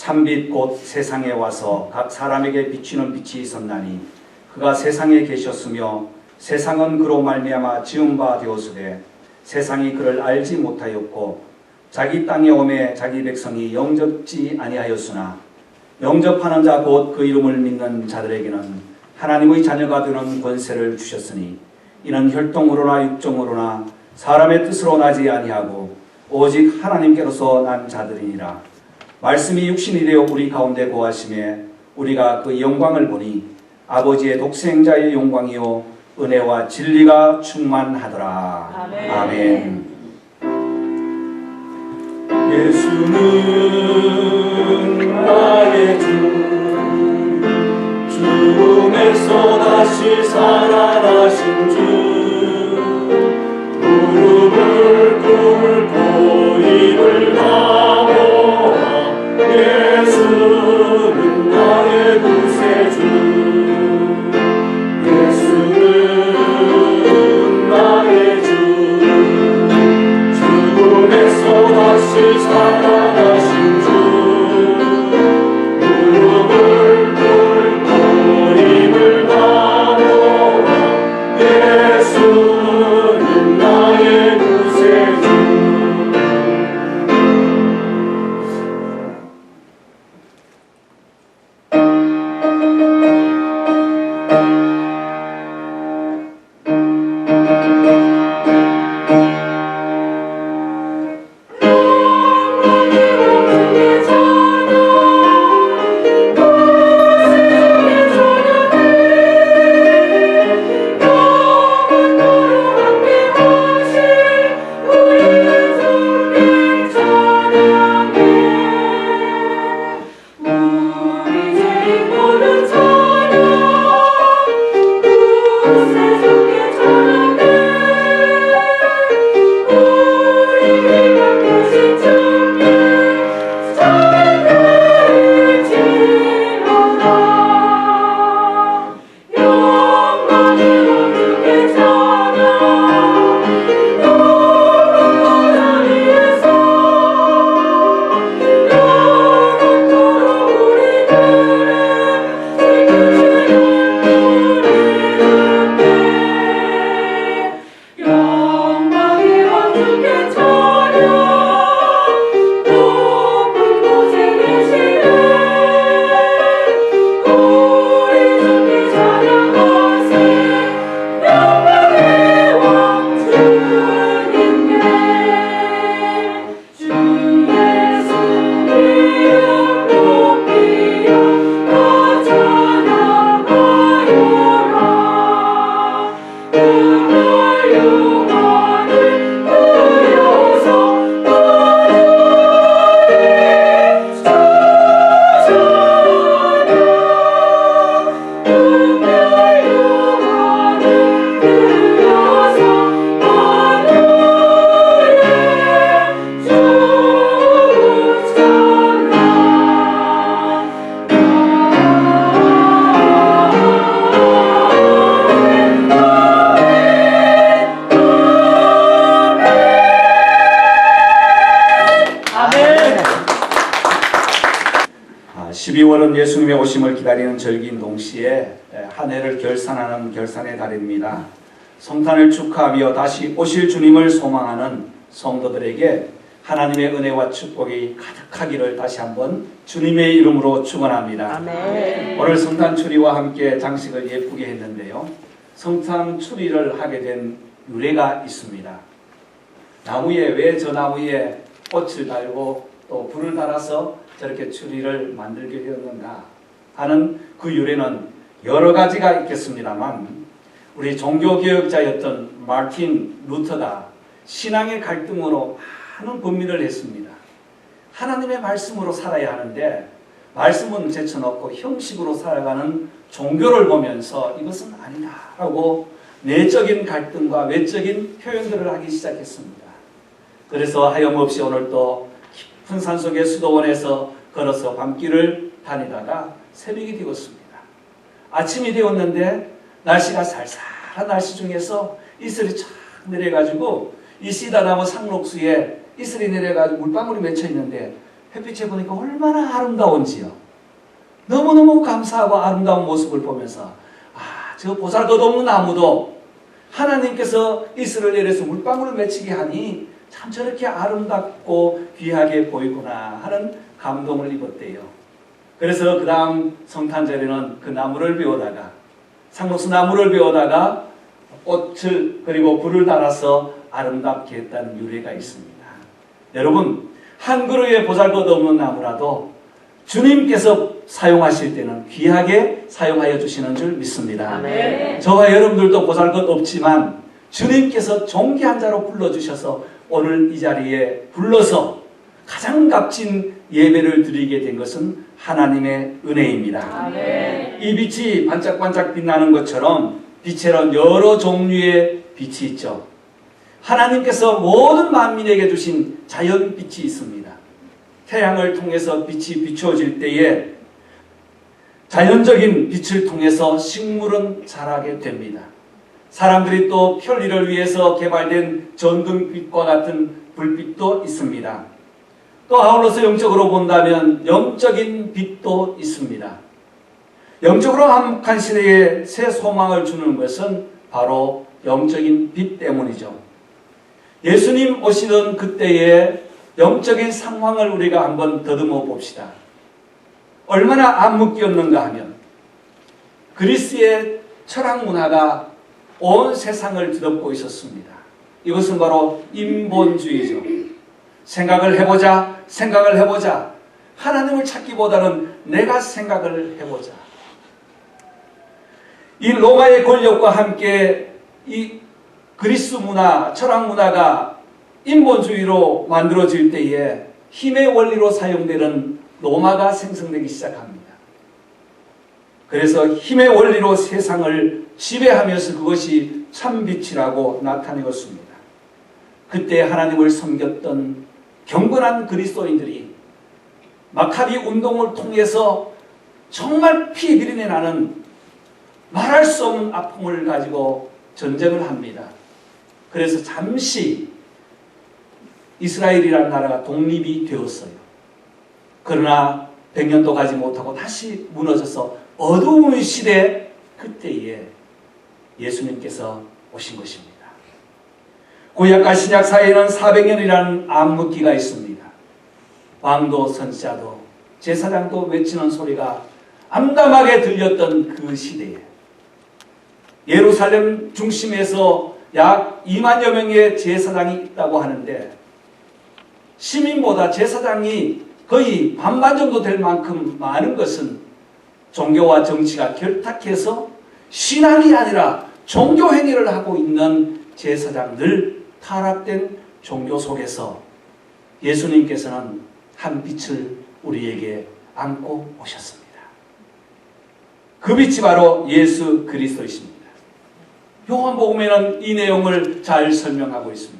참빛 곧 세상에 와서 각 사람에게 비추는 빛이 있었나니 그가 세상에 계셨으며 세상은 그로 말미암아 지은 바 되었으되 세상이 그를 알지 못하였고 자기 땅에 오매 자기 백성이 영접지 아니하였으나 영접하는 자 곧 그 이름을 믿는 자들에게는 하나님의 자녀가 되는 권세를 주셨으니 이는 혈통으로나 육정으로나 사람의 뜻으로 나지 아니하고 오직 하나님께로서 난 자들이니라. 말씀이 육신이 되어 우리 가운데 거하심에 우리가 그 영광을 보니 아버지의 독생자의 영광이요 은혜와 진리가 충만하더라. 아멘. 아멘. 예수는 나의 주, 죽음에서 다시 살아나신 주, 무릎을 꿇고 입을 다모아 예수는 나의 구세주, 예수는 나의 주, 죽음에서 다시 살아나신 주, 무릎을 꿇고 입을 다모아 예수는 나의 구세주. 예수님의 오심을 기다리는 절기인 동시에 한 해를 결산하는 결산의 달입니다. 성탄을 축하하며 다시 오실 주님을 소망하는 성도들에게 하나님의 은혜와 축복이 가득하기를 다시 한번 주님의 이름으로 축원합니다. 아멘. 오늘 성탄 추리와 함께 장식을 예쁘게 했는데요. 성탄 추리를 하게 된 유래가 있습니다. 나무에 왜 저 나무에 꽃을 달고 또 불을 달아서 저렇게 추리를 만들게 되었는가 하는 그 유래는 여러 가지가 있겠습니다만 우리 종교개혁자였던 마틴 루터가 신앙의 갈등으로 많은 고민을 했습니다. 하나님의 말씀으로 살아야 하는데 말씀은 제쳐놓고 형식으로 살아가는 종교를 보면서 이것은 아니다라고 내적인 갈등과 외적인 표현들을 하기 시작했습니다. 그래서 하염없이 오늘 또 깊은 산속의 수도원에서 걸어서 밤길을 다니다가 새벽이 되었습니다. 아침이 되었는데 날씨가 쌀쌀한 날씨 중에서 이슬이 쫙 내려가지고 이 시다나무 상록수에 이슬이 내려가지고 물방울이 맺혀 있는데 햇빛에 보니까 얼마나 아름다운지요. 너무너무 감사하고 아름다운 모습을 보면서 저 보잘것없는 나무도 하나님께서 이스라엘에서 물방울을 맺히게 하니 참 저렇게 아름답고 귀하게 보이구나 하는 감동을 입었대요. 그래서 그 다음 성탄절에는 그 나무를 베어다가 상록수 나무를 베어다가 꽃을 그리고 불을 달아서 아름답게 했다는 유래가 있습니다. 여러분, 한 그루의 보잘것없는 나무라도 주님께서 사용하실 때는 귀하게 사용하여 주시는 줄 믿습니다. 아멘. 저와 여러분들도 보잘것없지만 주님께서 존귀한 자로 불러주셔서 오늘 이 자리에 불러서 가장 값진 예배를 드리게 된 것은 하나님의 은혜입니다. 아멘. 이 빛이 반짝반짝 빛나는 것처럼 빛에는 여러 종류의 빛이 있죠. 하나님께서 모든 만민에게 주신 자연빛이 있습니다. 태양을 통해서 빛이 비추어질 때에 자연적인 빛을 통해서 식물은 자라게 됩니다. 사람들이 또 편리를 위해서 개발된 전등빛과 같은 불빛도 있습니다. 또 아울러서 영적으로 본다면 영적인 빛도 있습니다. 영적으로 한복한 시대에 새 소망을 주는 것은 바로 영적인 빛 때문이죠. 예수님 오시던 그때의 영적인 상황을 우리가 한번 더듬어 봅시다. 얼마나 암묵기였는가 하면 그리스의 철학 문화가 온 세상을 뒤덮고 있었습니다. 이것은 바로 인본주의죠. 생각을 해보자. 하나님을 찾기보다는 내가 생각을 해보자. 이 로마의 권력과 함께 이 그리스 문화, 철학 문화가 인본주의로 만들어질 때에 힘의 원리로 사용되는 로마가 생성되기 시작합니다. 그래서 힘의 원리로 세상을 지배하면서 그것이 참빛이라고 나타내었습니다. 그때 하나님을 섬겼던 경건한 그리스도인들이 마카비 운동을 통해서 정말 피 비린내 나는 말할 수 없는 아픔을 가지고 전쟁을 합니다. 그래서 잠시 이스라엘이라는 나라가 독립이 되었어요. 그러나 100년도 가지 못하고 다시 무너져서 어두운 시대 그때에 예수님께서 오신 것입니다. 구약과 신약 사이에는 400년이라는 암흑기가 있습니다. 왕도 선지자도 제사장도 외치는 소리가 암담하게 들렸던 그 시대에 예루살렘 중심에서 약 2만여 명의 제사장이 있다고 하는데 시민보다 제사장이 거의 반반 정도 될 만큼 많은 것은 종교와 정치가 결탁해서 신앙이 아니라 종교행위를 하고 있는 제사장들, 타락된 종교 속에서 예수님께서는 한 빛을 우리에게 안고 오셨습니다. 그 빛이 바로 예수 그리스도이십니다. 요한복음에는 이 내용을 잘 설명하고 있습니다.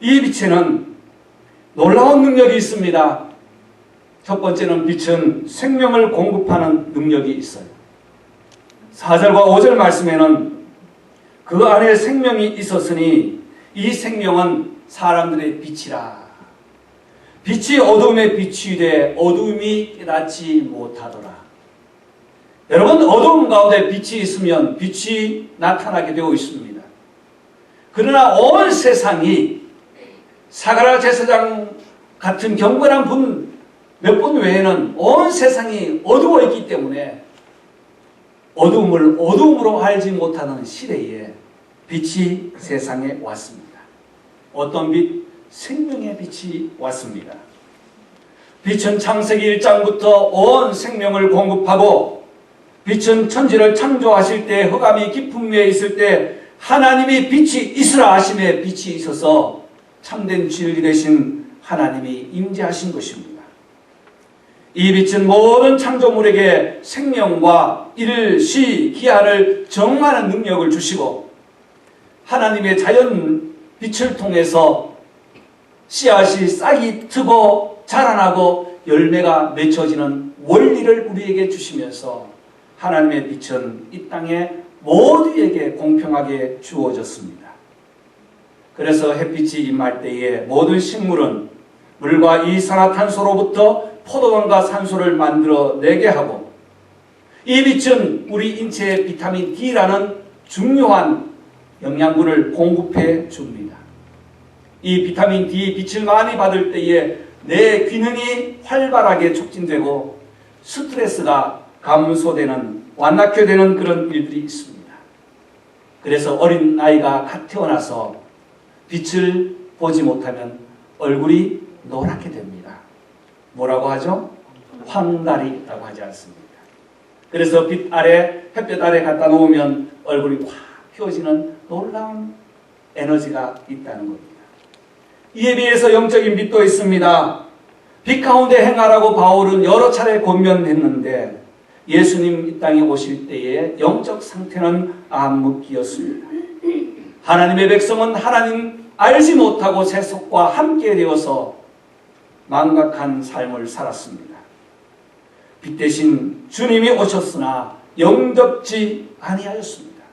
이 빛에는 놀라운 능력이 있습니다. 첫 번째는 빛은 생명을 공급하는 능력이 있어요. 4절과 5절 말씀에는 그 안에 생명이 있었으니 이 생명은 사람들의 빛이라. 빛이 어둠에 비추되 어둠이 깨닫지 못하더라. 여러분, 어두움 가운데 빛이 있으면 빛이 나타나게 되어 있습니다. 그러나 온 세상이 사가랴 제사장 같은 경건한 분 몇 분 외에는 온 세상이 어두워 있기 때문에 어두움을 어두움으로 알지 못하는 시대에 빛이 세상에 왔습니다. 어떤 빛? 생명의 빛이 왔습니다. 빛은 창세기 1장부터 온 생명을 공급하고 빛은 천지를 창조하실 때 흑암이 깊은 위에 있을 때 하나님이 빛이 있으라 하심에 빛이 있어서 참된 진리 되신 하나님이 임재하신 것입니다. 이 빛은 모든 창조물에게 생명과 일, 시, 기한을 정하는 능력을 주시고 하나님의 자연 빛을 통해서 씨앗이 싹이 트고 자라나고 열매가 맺혀지는 원리를 우리에게 주시면서 하나님의 빛은 이 땅에 모두에게 공평하게 주어졌습니다. 그래서 햇빛이 임할 때에 모든 식물은 물과 이산화탄소로부터 포도당과 산소를 만들어내게 하고, 이 빛은 우리 인체에 비타민 D라는 중요한 영양분을 공급해 줍니다. 이 비타민 D 빛을 많이 받을 때에 뇌 기능이 활발하게 촉진되고 스트레스가 감소되는, 완화되는 그런 일들이 있습니다. 그래서 어린 아이가 갓 태어나서 빛을 보지 못하면 얼굴이 노랗게 됩니다. 뭐라고 하죠? 황달이라고 하지 않습니까? 그래서 빛 아래, 햇볕 아래 갖다 놓으면 얼굴이 확 펴지는 놀라운 에너지가 있다는 겁니다. 이에 비해서 영적인 빛도 있습니다. 빛 가운데 행하라고 바울은 여러 차례 권면했는데 예수님 이 땅에 오실 때의 영적 상태는 암흑기였습니다. 하나님의 백성은 하나님 알지 못하고 세속과 함께 되어서 망각한 삶을 살았습니다. 빛 대신 주님이 오셨으나 영접지 아니하였습니다.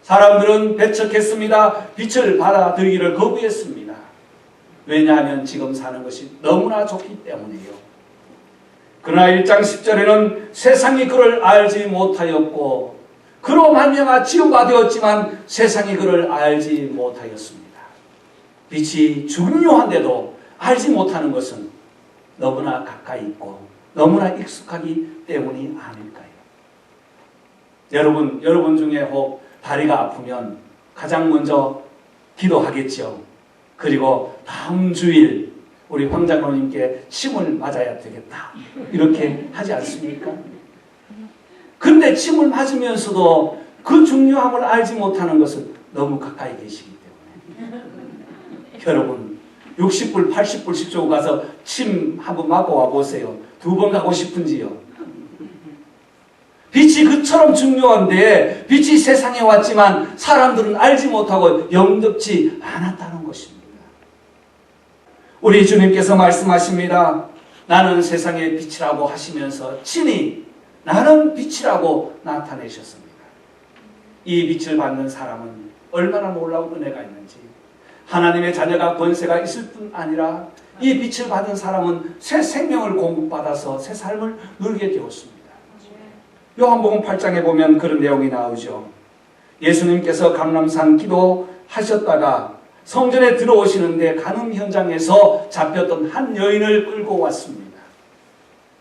사람들은 배척했습니다. 빛을 받아들이기를 거부했습니다. 왜냐하면 지금 사는 것이 너무나 좋기 때문이에요. 그러나 1장 10절에는 세상이 그를 알지 못하였고 그로 말미암아 지음바 되었지만 세상이 그를 알지 못하였습니다. 빛이 중요한데도 알지 못하는 것은 너무나 가까이 있고 너무나 익숙하기 때문이 아닐까요? 여러분 중에 혹 다리가 아프면 가장 먼저 기도하겠죠. 그리고 다음 주일 우리 황 장로님께 침을 맞아야 되겠다, 이렇게 하지 않습니까? 근데 침을 맞으면서도 그 중요함을 알지 못하는 것은 너무 가까이 계시기 때문에. 여러분 60불 80불씩 주고 가서 침 한번 맞고 와보세요. 2번 가고 싶은지요? 빛이 그처럼 중요한데 빛이 세상에 왔지만 사람들은 알지 못하고 영접지 않았다는 것입니다. 우리 주님께서 말씀하십니다. 나는 세상의 빛이라고 하시면서 친히 나는 빛이라고 나타내셨습니다. 이 빛을 받는 사람은 얼마나 놀라운 은혜가 있는지, 하나님의 자녀가 권세가 있을 뿐 아니라 이 빛을 받은 사람은 새 생명을 공급받아서 새 삶을 누리게 되었습니다. 요한복음 8장에 보면 그런 내용이 나오죠. 예수님께서 감람산 기도하셨다가 성전에 들어오시는데 간음 현장에서 잡혔던 한 여인을 끌고 왔습니다.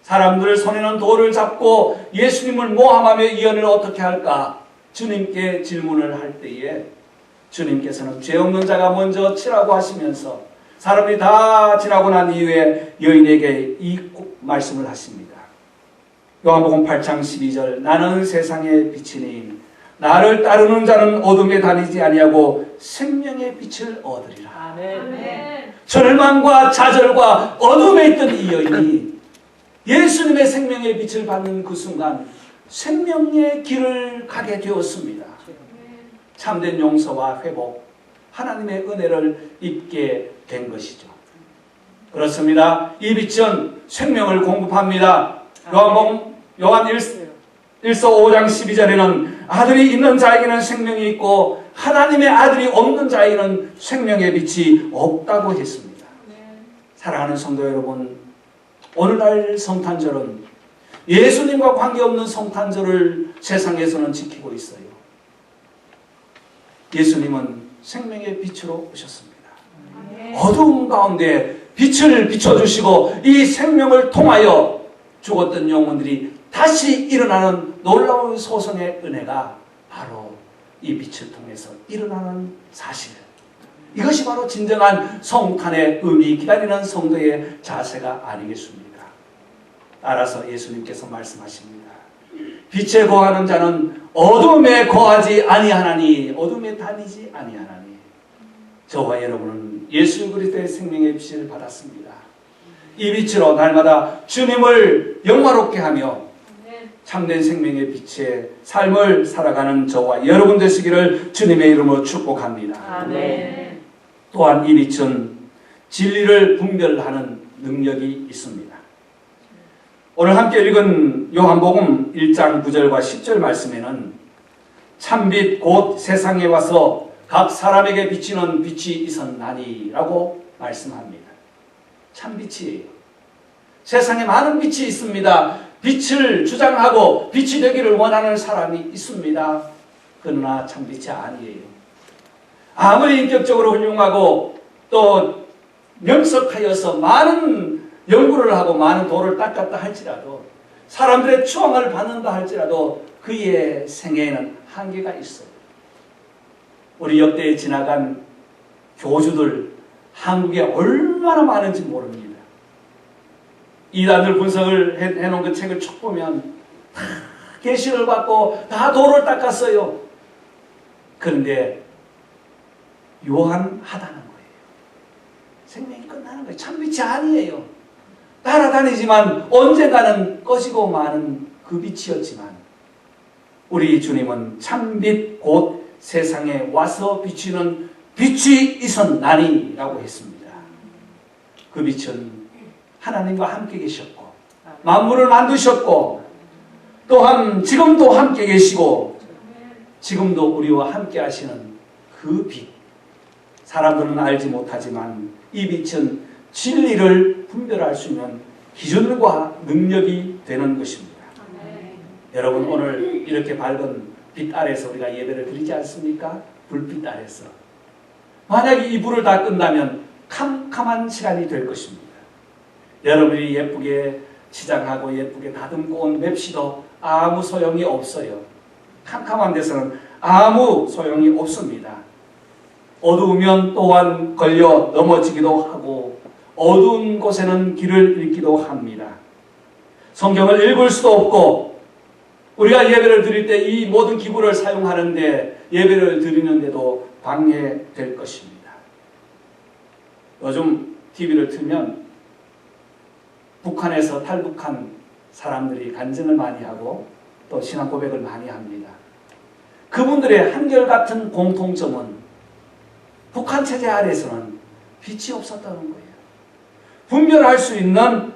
사람들 손에는 돌을 잡고 예수님을 모함하며 이 여인을 어떻게 할까 주님께 질문을 할 때에 주님께서는 죄 없는 자가 먼저 치라고 하시면서 사람이 다 지나고 난 이후에 여인에게 이 말씀을 하십니다. 요한복음 8장 12절, 나는 세상의 빛이니 나를 따르는 자는 어둠에 다니지 아니하고 생명의 빛을 얻으리라. 아멘. 절망과 좌절과 어둠에 있던 이 여인이 예수님의 생명의 빛을 받는 그 순간 생명의 길을 가게 되었습니다. 참된 용서와 회복, 하나님의 은혜를 입게 된 것이죠. 그렇습니다. 이 빛은 생명을 공급합니다. 요한 1서 5장 12절에는 아들이 있는 자에게는 생명이 있고 하나님의 아들이 없는 자에게는 생명의 빛이 없다고 했습니다. 사랑하는 성도 여러분, 오늘날 성탄절은 예수님과 관계없는 성탄절을 세상에서는 지키고 있어요. 예수님은 생명의 빛으로 오셨습니다. 어두운 가운데 빛을 비춰주시고 이 생명을 통하여 죽었던 영혼들이 다시 일어나는 놀라운 소성의 은혜가 바로 이 빛을 통해서 일어나는 사실. 이것이 바로 진정한 성탄의 의미, 기다리는 성도의 자세가 아니겠습니까? 따라서 예수님께서 말씀하십니다. 빛에 거하는 자는 어둠에 거하지 아니하나니, 어둠에 다니지 아니하나니. 저와 여러분은 예수 그리스도의 생명의 빛을 받았습니다. 이 빛으로 날마다 주님을 영화롭게 하며 참된 생명의 빛의 삶을 살아가는 저와 여러분 되시기를 주님의 이름으로 축복합니다. 아멘. 또한 이 빛은 진리를 분별하는 능력이 있습니다. 오늘 함께 읽은 요한복음 1장 9절과 10절 말씀에는 참빛 곧 세상에 와서 각 사람에게 비치는 빛이 있었나니 라고 말씀합니다. 참 빛이에요. 세상에 많은 빛이 있습니다. 빛을 주장하고 빛이 되기를 원하는 사람이 있습니다. 그러나 참 빛이 아니에요. 아무리 인격적으로 훌륭하고 또 명석하여서 많은 연구를 하고 많은 도를 닦았다 할지라도, 사람들의 추앙을 받는다 할지라도 그의 생애에는 한계가 있어요. 우리 역대에 지나간 교주들, 한국에 얼마나 많은지 모릅니다. 이단들 분석을 해놓은 그 책을 쭉 보면 다 계시를 받고 다 도를 닦았어요. 그런데 요한하다는 거예요. 생명이 끝나는 거예요. 참빛이 아니에요. 따라다니지만 언젠가는 꺼지고 마는 그 빛이었지만, 우리 주님은 참빛 곧 세상에 와서 비추는 빛이 있었나니라고 했습니다. 그 빛은 하나님과 함께 계셨고 만물을 만드셨고 또한 지금도 함께 계시고 지금도 우리와 함께 하시는 그 빛, 사람들은 알지 못하지만 이 빛은 진리를 분별할 수 있는 기준과 능력이 되는 것입니다. 여러분, 오늘 이렇게 밝은 빛 아래서 우리가 예배를 드리지 않습니까? 불빛 아래서. 만약에 이 불을 다 끈다면 캄캄한 시간이 될 것입니다. 여러분이 예쁘게 치장하고 예쁘게 다듬고 온 맵시도 아무 소용이 없어요. 캄캄한 데서는 아무 소용이 없습니다. 어두우면 또한 걸려 넘어지기도 하고 어두운 곳에는 길을 잃기도 합니다. 성경을 읽을 수도 없고, 우리가 예배를 드릴 때 이 모든 기구를 사용하는데 예배를 드리는데도 방해될 것입니다. 요즘 TV를 틀면 북한에서 탈북한 사람들이 간증을 많이 하고 또 신앙 고백을 많이 합니다. 그분들의 한결같은 공통점은 북한 체제 아래서는 빛이 없었다는 거예요. 분별할 수 있는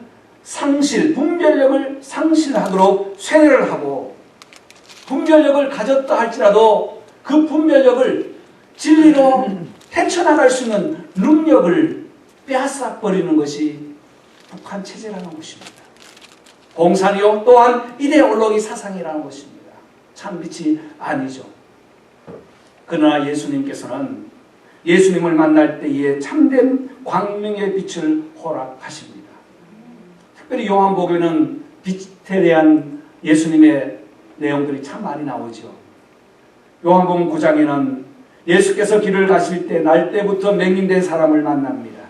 분별력을 상실하도록 쇠뇌를 하고, 분별력을 가졌다 할지라도 그 분별력을 진리로 헤쳐나갈 수 있는 능력을 빼앗아버리는 것이 북한 체제라는 것입니다. 공산이요 또한 이데올로기 사상이라는 것입니다. 참 빛이 아니죠. 그러나 예수님께서는 예수님을 만날 때에 참된 광명의 빛을 허락하십니다. 특별히 요한복음에는 빛에 대한 예수님의 내용들이 참 많이 나오죠. 요한복음 9장에는 예수께서 길을 가실 때 날 때부터 맹인된 사람을 만납니다.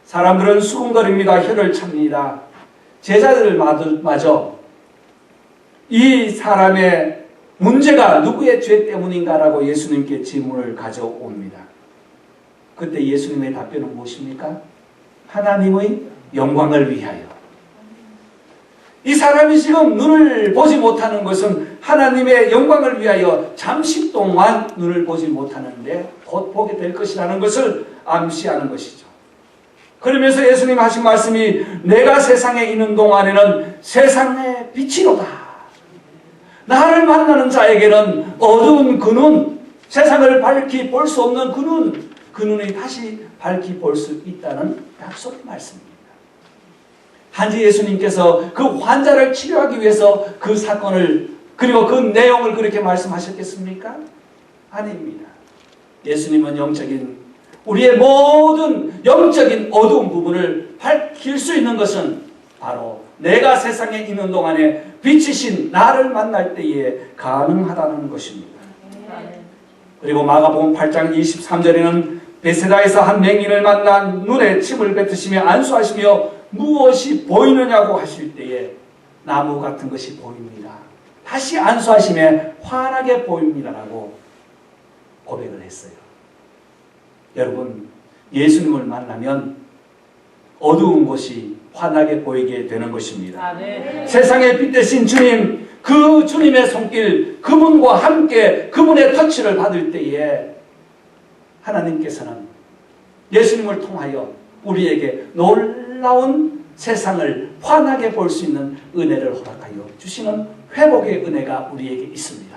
사람들은 수군거립니다. 혀를 찹니다. 제자들을 마저 이 사람의 문제가 누구의 죄 때문인가라고 예수님께 질문을 가져옵니다. 그때 예수님의 답변은 무엇입니까? 하나님의 영광을 위하여. 이 사람이 지금 눈을 보지 못하는 것은 하나님의 영광을 위하여 잠시 동안 눈을 보지 못하는데 곧 보게 될 것이라는 것을 암시하는 것이죠. 그러면서 예수님 하신 말씀이 내가 세상에 있는 동안에는 세상의 빛이로다. 나를 만나는 자에게는 어두운 그 눈, 세상을 밝히 볼 수 없는 그 눈이 다시 밝히 볼 수 있다는 약속의 말씀입니다. 단지 예수님께서 그 환자를 치료하기 위해서 그 사건을 그리고 그 내용을 그렇게 말씀하셨겠습니까? 아닙니다. 예수님은 우리의 모든 영적인 어두운 부분을 밝힐 수 있는 것은 바로 내가 세상에 있는 동안에 빛이신 나를 만날 때에 가능하다는 것입니다. 그리고 마가복음 8장 23절에는 베세다에서 한 맹인을 만나 눈에 침을 뱉으시며 안수하시며 무엇이 보이느냐고 하실 때에 나무 같은 것이 보입니다. 다시 안수하시며 환하게 보입니다라고 고백을 했어요. 여러분, 예수님을 만나면 어두운 곳이 환하게 보이게 되는 것입니다. 세상의 빛 대신 주님, 그 주님의 손길, 그분과 함께 그분의 터치를 받을 때에 하나님께서는 예수님을 통하여 우리에게 놀라운 세상을 환하게 볼 수 있는 은혜를 허락하여 주시는 회복의 은혜가 우리에게 있습니다.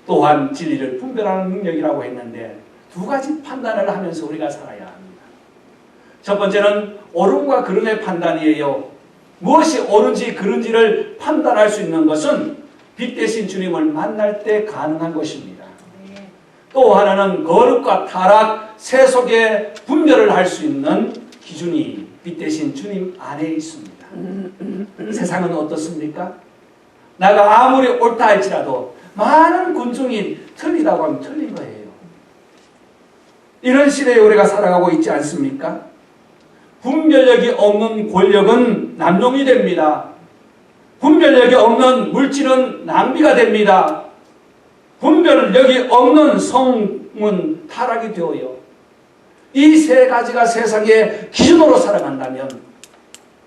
또한 진리를 분별하는 능력이라고 했는데 두 가지 판단을 하면서 우리가 살아야 합니다. 첫 번째는 옳음과 그름의 판단이에요. 무엇이 옳은지 그른지를 판단할 수 있는 것은 빛 대신 주님을 만날 때 가능한 것입니다. 또 하나는 거룩과 타락, 세속의 분별을 할 수 있는 기준이 빛 대신 주님 안에 있습니다. 세상은 어떻습니까? 내가 아무리 옳다 할지라도 많은 군중이 틀리다고 하면 틀린 거예요. 이런 시대에 우리가 살아가고 있지 않습니까? 분별력이 없는 권력은 남용이 됩니다. 분별력이 없는 물질은 낭비가 됩니다. 분별력이 없는 성은 타락이 되어요. 이 세 가지가 세상의 기준으로 살아간다면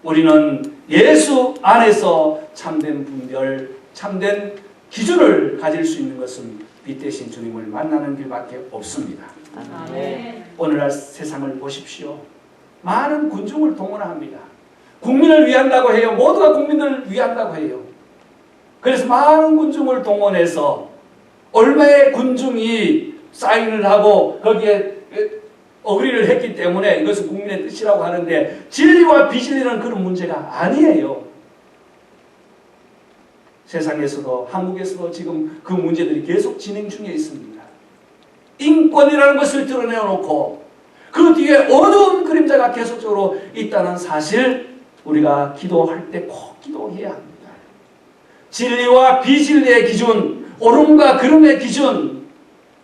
우리는 예수 안에서 참된 분별, 참된 기준을 가질 수 있는 것은 빛 대신 주님을 만나는 길밖에 없습니다. 아멘. 오늘날 세상을 보십시오. 많은 군중을 동원합니다. 국민을 위한다고 해요. 모두가 국민을 위한다고 해요. 그래서 많은 군중을 동원해서 얼마의 군중이 사인을 하고 거기에 어그리를 했기 때문에 이것은 국민의 뜻이라고 하는데 진리와 비진리는 그런 문제가 아니에요. 세상에서도 한국에서도 지금 그 문제들이 계속 진행 중에 있습니다. 인권이라는 것을 드러내놓고 그 뒤에 어두운 그림자가 계속적으로 있다는 사실 우리가 기도할 때 꼭 기도해야 합니다. 진리와 비진리의 기준, 옳음과 그름의 기준,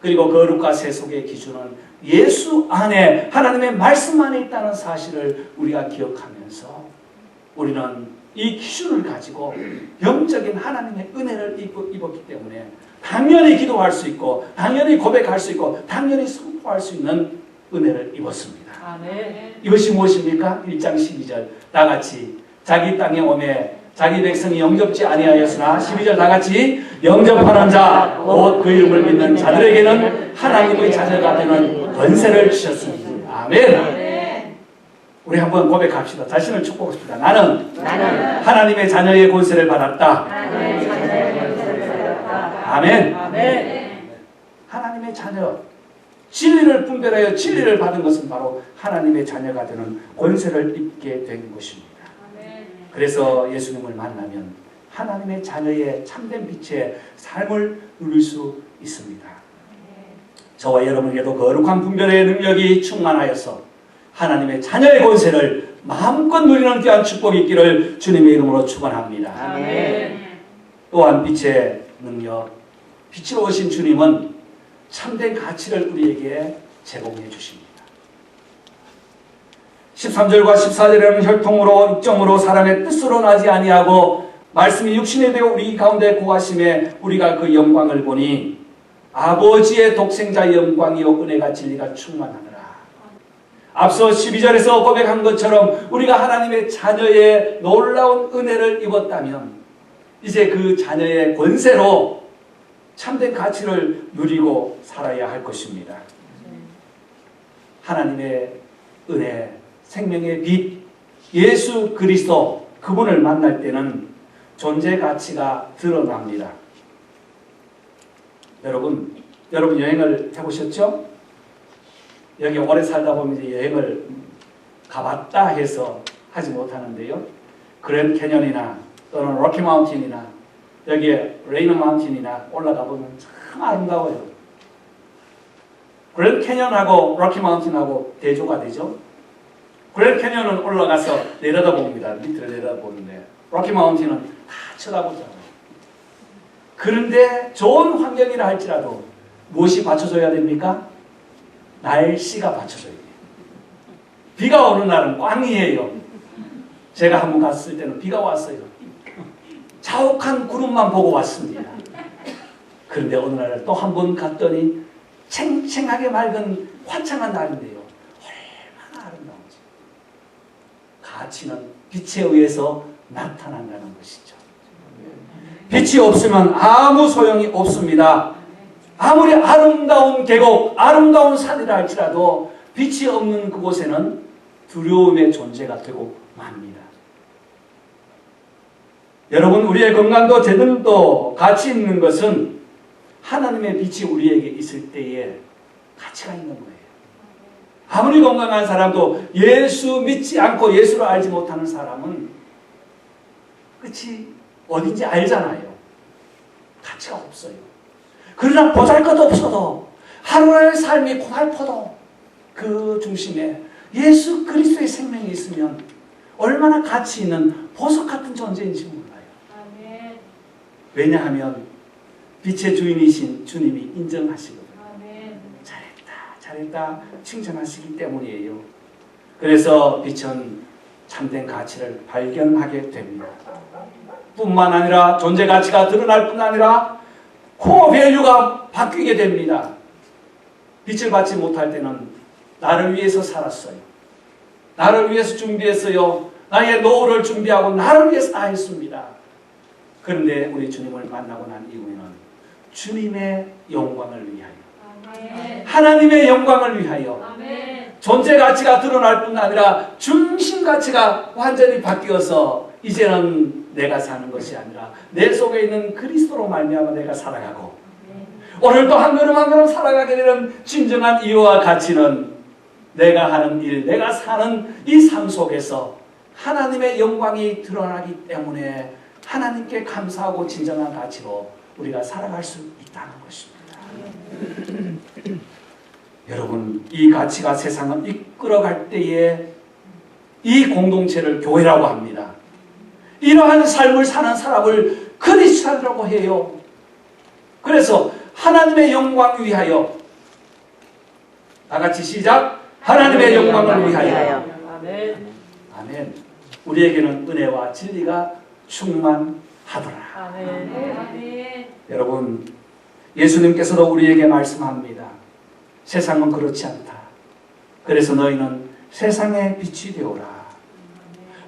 그리고 거룩과 세속의 기준은 예수 안에 하나님의 말씀 안에 있다는 사실을 우리가 기억하면서 우리는 이 기준을 가지고 영적인 하나님의 은혜를 입었기 때문에 당연히 기도할 수 있고 당연히 고백할 수 있고 당연히 선포할 수 있는 은혜를 입었습니다. 아멘. 이것이 무엇입니까? 1장 12절 다같이 자기 땅에 오매 자기 백성이 영접지 아니하였으나 12절 다같이 영접하는 자 곧 그 이름을 믿는 자들에게는 하나님의 자녀가 되는 권세를 주셨습니다. 아멘. 우리 한번 고백합시다. 자신을 축복합시다. 나는 하나님의 자녀의 권세를 받았다. 아멘. 하나님의 자녀, 진리를 분별하여 진리를 받은 것은 바로 하나님의 자녀가 되는 권세를 입게 된 것입니다. 그래서 예수님을 만나면 하나님의 자녀의 참된 빛의 삶을 누릴 수 있습니다. 저와 여러분에게도 거룩한 분별의 능력이 충만하여서 하나님의 자녀의 권세를 마음껏 누리는 귀한 축복이 있기를 주님의 이름으로 축원합니다. 아멘. 또한 빛의 능력, 빛으로 오신 주님은 참된 가치를 우리에게 제공해 주십니다. 13절과 14절에는 혈통으로 육정으로 사람의 뜻으로 나지 아니하고 말씀이 육신이 되어 우리 가운데 거하심에 우리가 그 영광을 보니 아버지의 독생자 영광이요 은혜가 진리가 충만하더라. 앞서 12절에서 고백한 것처럼 우리가 하나님의 자녀의 놀라운 은혜를 입었다면 이제 그 자녀의 권세로 참된 가치를 누리고 살아야 할 것입니다. 하나님의 은혜, 생명의 빛, 예수 그리스도 그분을 만날 때는 존재 가치가 드러납니다. 여러분 여행을 해보셨죠? 여기 오래 살다 보면 이제 여행을 가봤다 해서 하지 못하는데요. 그랜드 캐년이나 또는 로키 마운틴이나 여기에 레이너 마운틴이나 올라가 보면 참 아름다워요. 그랜드 캐년하고 로키 마운틴하고 대조가 되죠. 그랜드 캐년은 올라가서 내려다봅니다. 밑으로 내려다보는데 로키 마운틴은 다 쳐다보잖아요. 그런데 좋은 환경이라 할지라도 무엇이 받쳐줘야 됩니까? 날씨가 받쳐줘야 돼요. 비가 오는 날은 꽝이에요. 제가 한번 갔을 때는 비가 왔어요. 자욱한 구름만 보고 왔습니다. 그런데 어느 날 또 한 번 갔더니 챙챙하게 맑은 화창한 날인데요. 얼마나 아름다운지. 가치는 빛에 의해서 나타난다는 것이죠. 빛이 없으면 아무 소용이 없습니다. 아무리 아름다운 계곡, 아름다운 산이라 할지라도 빛이 없는 그곳에는 두려움의 존재가 되고 맙니다. 여러분, 우리의 건강도 재능도 가치 있는 것은 하나님의 빛이 우리에게 있을 때에 가치가 있는 거예요. 아무리 건강한 사람도 예수 믿지 않고 예수를 알지 못하는 사람은 끝이 어딘지 알잖아요. 가치가 없어요. 그러나 보잘것없어도 하루의 삶이 고달퍼도 그 중심에 예수 그리스도의 생명이 있으면 얼마나 가치 있는 보석 같은 존재인지 몰라요. 아멘. 왜냐하면 빛의 주인이신 주님이 인정하시거든요. 아멘. 잘했다 칭찬하시기 때문이에요. 그래서 빛은 참된 가치를 발견하게 됩니다. 뿐만 아니라 존재 가치가 드러날 뿐 아니라 코어 밸류가 바뀌게 됩니다. 빛을 받지 못할 때는 나를 위해서 살았어요. 나를 위해서 준비했어요. 나의 노후를 준비하고 나를 위해서 다 했습니다. 그런데 우리 주님을 만나고 난 이후에는 주님의 영광을 위하여, 아멘. 하나님의 영광을 위하여 아멘. 존재 가치가 드러날 뿐 아니라 중심 가치가 완전히 바뀌어서 이제는 내가 사는 것이 아니라 내 속에 있는 그리스도로 말미암아 내가 살아가고, 오늘도 한 걸음 한 걸음 살아가게 되는 진정한 이유와 가치는 내가 하는 일, 내가 사는 이 삶 속에서 하나님의 영광이 드러나기 때문에 하나님께 감사하고 진정한 가치로 우리가 살아갈 수 있다는 것입니다. 여러분, 이 가치가 세상을 이끌어갈 때에 이 공동체를 교회라고 합니다. 이러한 삶을 사는 사람을 크리스찬이라고 해요. 그래서 하나님의 영광 위하여, 다 같이 시작. 하나님의 영광을 위하여. 아멘. 아멘. 우리에게는 은혜와 진리가 충만하더라. 아멘. 아멘. 여러분, 예수님께서도 우리에게 말씀합니다. 세상은 그렇지 않다. 그래서 너희는 세상의 빛이 되오라.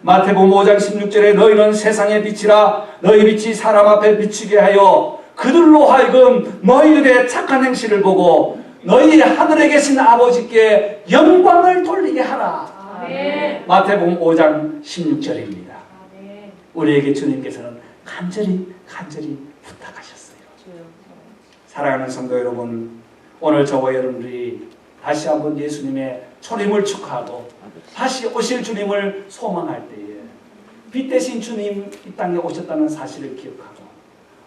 마태복음 5장 16절에 너희는 세상의 빛이라. 너희 빛이 사람 앞에 비치게 하여 그들로 하여금 너희들의 착한 행실을 보고 너희 하늘에 계신 아버지께 영광을 돌리게 하라. 아멘. 마태복음 5장 16절입니다. 아멘. 우리에게 주님께서는 간절히 부탁하셨어요. 사랑하는 성도 여러분, 오늘 저와 여러분들이 다시 한번 예수님의 초림을 축하하고 다시 오실 주님을 소망할 때에 빛 대신 주님 이 땅에 오셨다는 사실을 기억하고,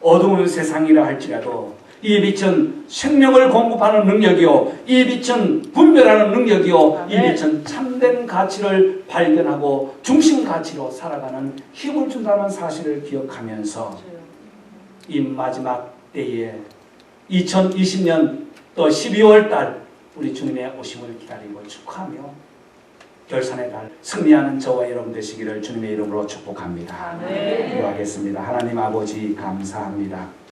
어두운 세상이라 할지라도 이 빛은 생명을 공급하는 능력이요, 이 빛은 분별하는 능력이요, 이 빛은 참된 가치를 발견하고 중심 가치로 살아가는 힘을 준다는 사실을 기억하면서 이 마지막 때에 2020년 또 12월 달 우리 주님의 오심을 기다리고 축하하며 결산의 달 승리하는 저와 여러분 되시기를 주님의 이름으로 축복합니다. 아멘. 기도하겠습니다. 하나님 아버지 감사합니다.